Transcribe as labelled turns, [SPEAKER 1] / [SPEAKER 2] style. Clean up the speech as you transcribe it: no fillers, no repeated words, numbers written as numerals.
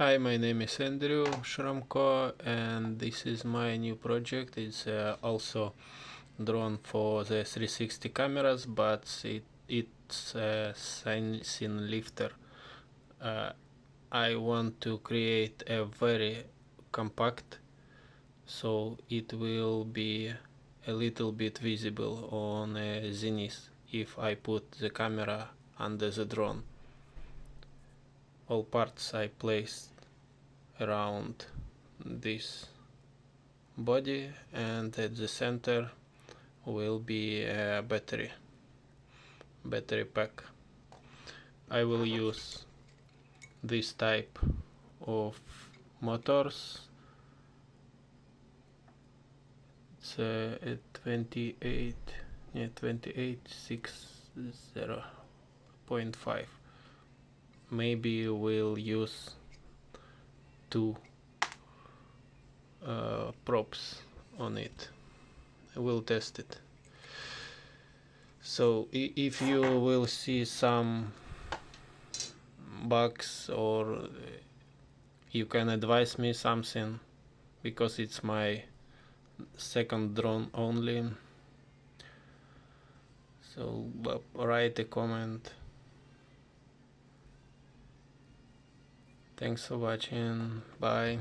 [SPEAKER 1] Hi, my name is Andrew Shramko, and this is my new project. It's also drone for the 360 cameras, but it's a scene lifter. I want to create a very compact, so it will be a little bit visible on a zenith if I put the camera under the drone. All parts I placed around this body, and at the center will be a battery pack. I will use this type of motors. It's a 2860.5. Maybe we'll use two props on it. We'll test it. So if you will see some bugs, or you can advise me something, because it's my second drone only, so write a comment. Thanks for watching. Bye.